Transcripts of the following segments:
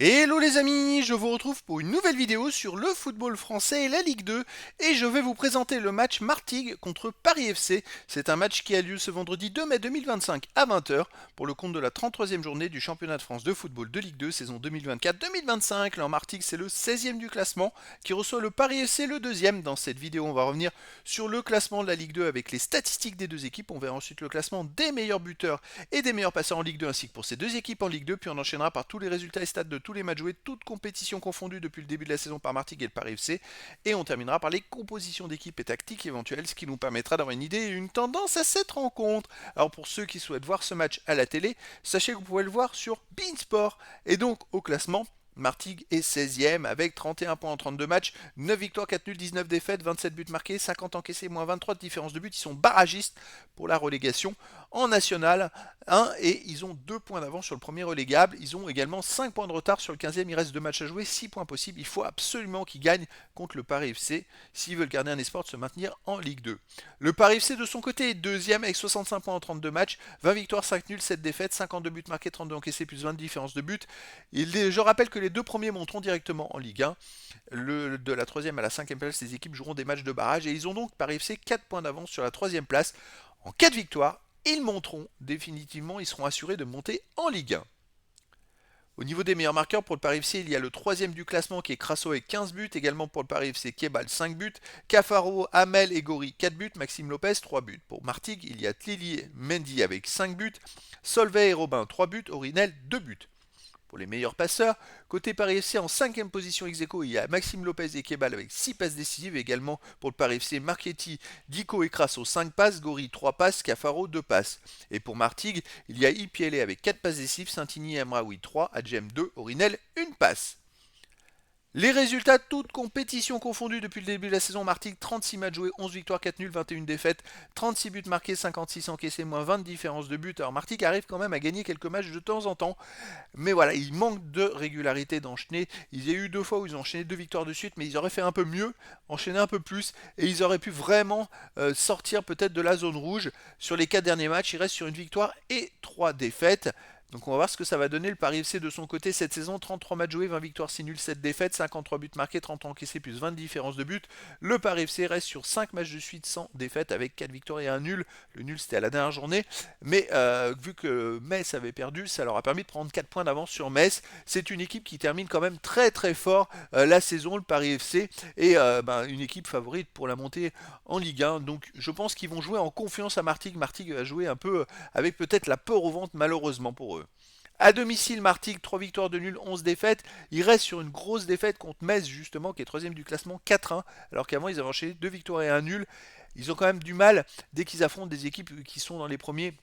Hello les amis, je vous retrouve pour une nouvelle vidéo sur le football français et la Ligue 2 et je vais vous présenter le match Martigues contre Paris FC. C'est un match qui a lieu ce vendredi 2 mai 2025 à 20 h pour le compte de la 33e journée du championnat de France de football de Ligue 2 saison 2024-2025. Le Martigues c'est le 16e du classement qui reçoit le Paris FC le deuxième. Dans cette vidéo on va revenir sur le classement de la Ligue 2 avec les statistiques des deux équipes. On verra ensuite le classement des meilleurs buteurs et des meilleurs passeurs en Ligue 2 ainsi que pour ces deux équipes en Ligue 2. Puis on enchaînera par tous les résultats et stats de tous les matchs joués, toutes compétitions confondues depuis le début de la saison par Martigues et le Paris FC. Et on terminera par les compositions d'équipes et tactiques éventuelles, ce qui nous permettra d'avoir une idée et une tendance à cette rencontre. Alors pour ceux qui souhaitent voir ce match à la télé, sachez que vous pouvez le voir sur Beansport. Et donc au classement, Martigues est 16e avec 31 points en 32 matchs, 9 victoires, 4 nuls, 19 défaites, 27 buts marqués, 50 encaissés, moins 23 de différence de but. Ils sont barragistes pour la relégation en National 1 et ils ont 2 points d'avance sur le premier relégable. Ils ont également 5 points de retard sur le 15e. Il reste 2 matchs à jouer, 6 points possibles. Il faut absolument qu'ils gagnent contre le Paris FC s'ils veulent garder un espoir de se maintenir en Ligue 2. Le Paris FC de son côté est deuxième avec 65 points en 32 matchs, 20 victoires, 5 nuls, 7 défaites, 52 buts marqués, 32 encaissés plus 20 de différence de but. Je rappelle que les deux premiers monteront directement en Ligue 1. De la 3e à la 5e place, les équipes joueront des matchs de barrage et ils ont donc Paris FC 4 points d'avance sur la 3e place. En cas de victoire, ils monteront définitivement, ils seront assurés de monter en Ligue 1. Au niveau des meilleurs marqueurs, pour le Paris FC, il y a le 3e du classement qui est Crasso avec 15 buts. Également pour le Paris FC, Kebal 5 buts. Cafaro, Hamel et Gori 4 buts. Maxime Lopez 3 buts. Pour Martigues, il y a Tlili Mendy avec 5 buts. Solvay et Robin 3 buts. Orinel 2 buts. Pour les meilleurs passeurs, côté Paris FC en 5e position ex aequo, il y a Maxime Lopez et Kebal avec 6 passes décisives. Également pour le Paris FC, Marchetti, Dico et Crasso 5 passes, Gori 3 passes, Cafaro 2 passes. Et pour Martigues, il y a Ipiele avec 4 passes décisives, Saint-Igny et Amraoui 3, Adjem 2, Orinel 1 passe. Les résultats, toutes compétitions confondues depuis le début de la saison. Martigues, 36 matchs joués, 11 victoires, 4 nuls, 21 défaites, 36 buts marqués, 56 encaissés, moins 20 de différence de but. Alors Martigues arrive quand même à gagner quelques matchs de temps en temps. Mais voilà, il manque de régularité d'enchaîner. Il y a eu 2 fois où ils ont enchaîné 2 victoires de suite, mais ils auraient fait un peu mieux, enchaîner un peu plus, et ils auraient pu vraiment sortir peut-être de la zone rouge. Sur les 4 derniers matchs, ils restent sur une victoire et 3 défaites. Donc on va voir ce que ça va donner. Le Paris FC de son côté cette saison, 33 matchs joués, 20 victoires, 6 nuls, 7 défaites, 53 buts marqués, 30 encaissés plus 20 différences de but. Le Paris FC reste sur 5 matchs de suite sans défaite avec 4 victoires et 1 nul. Le nul c'était à la dernière journée. Mais vu que Metz avait perdu, ça leur a permis de prendre 4 points d'avance sur Metz. C'est une équipe qui termine quand même très très fort la saison, le Paris FC. Et une équipe favorite pour la montée en Ligue 1. Donc je pense qu'ils vont jouer en confiance à Martigues. Martigues va jouer un peu avec peut-être la peur au ventre malheureusement pour eux. À domicile, Martigues, 3 victoires de nul, 11 défaites. Il reste sur une grosse défaite contre Metz, justement, qui est 3e du classement, 4-1. Alors qu'avant, ils avaient enchaîné 2 victoires et 1 nul. Ils ont quand même du mal, dès qu'ils affrontent des équipes qui sont dans les premiers.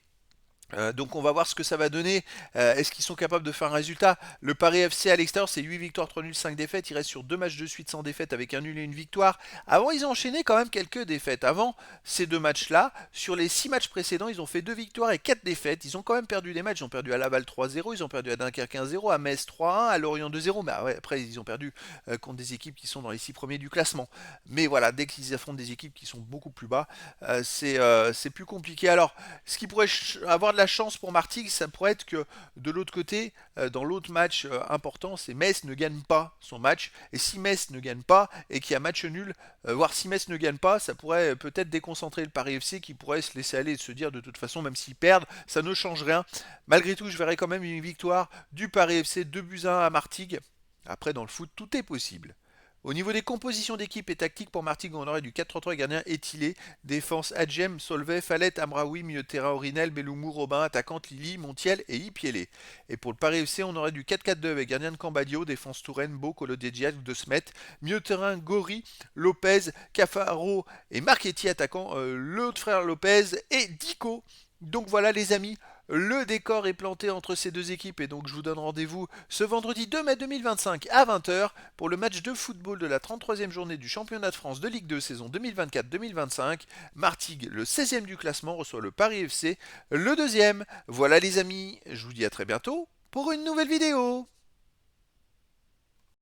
Donc on va voir ce que ça va donner. Est-ce qu'ils sont capables de faire un résultat? Le Paris FC à l'extérieur, c'est 8 victoires, 3 nuls, 5 défaites. Il reste sur 2 matchs de suite sans défaite avec un nul et une victoire. Avant, ils ont enchaîné quand même quelques défaites. Avant ces 2 matchs-là, sur les 6 matchs précédents, ils ont fait 2 victoires et 4 défaites. Ils ont quand même perdu des matchs. Ils ont perdu à Laval 3-0, ils ont perdu à Dunkerque 1-0, à Metz 3-1, à Lorient 2-0. Mais après, ils ont perdu contre des équipes qui sont dans les 6 premiers du classement. Mais voilà, dès qu'ils affrontent des équipes qui sont beaucoup plus bas, c'est plus compliqué. Alors, ce qui pourrait avoir de la chance pour Martigues, ça pourrait être que de l'autre côté, dans l'autre match important, c'est Metz ne gagne pas son match. Et si Metz ne gagne pas et qu'il y a match nul, voire si Metz ne gagne pas, ça pourrait peut-être déconcentrer le Paris FC qui pourrait se laisser aller et se dire de toute façon, même s'ils perdent, ça ne change rien. Malgré tout, je verrai quand même une victoire du Paris FC 2 buts 1 à Martigues. Après, dans le foot, tout est possible. Au niveau des compositions d'équipe et tactiques pour Martigues, on aurait du 4-3-3 gardien Etilé, défense Adjem, Solvay, Fallet, Amraoui, milieu de terrain Orinel, Beloumou, Robin, attaquante Lili, Montiel et Ipiele. Et pour le Paris FC, on aurait du 4-4-2 avec gardien de Cambadio, défense Touraine, Beau, Colodedjiad ou De Smet, milieu de terrain Gori, Lopez, Cafaro et Marchetti, attaquant l'autre frère Lopez et Dico. Donc voilà les amis, le décor est planté entre ces deux équipes et donc je vous donne rendez-vous ce vendredi 2 mai 2025 à 20 h pour le match de football de la 33e journée du championnat de France de Ligue 2 saison 2024-2025. Martigues, le 16e du classement, reçoit le Paris FC, le deuxième. Voilà les amis, je vous dis à très bientôt pour une nouvelle vidéo.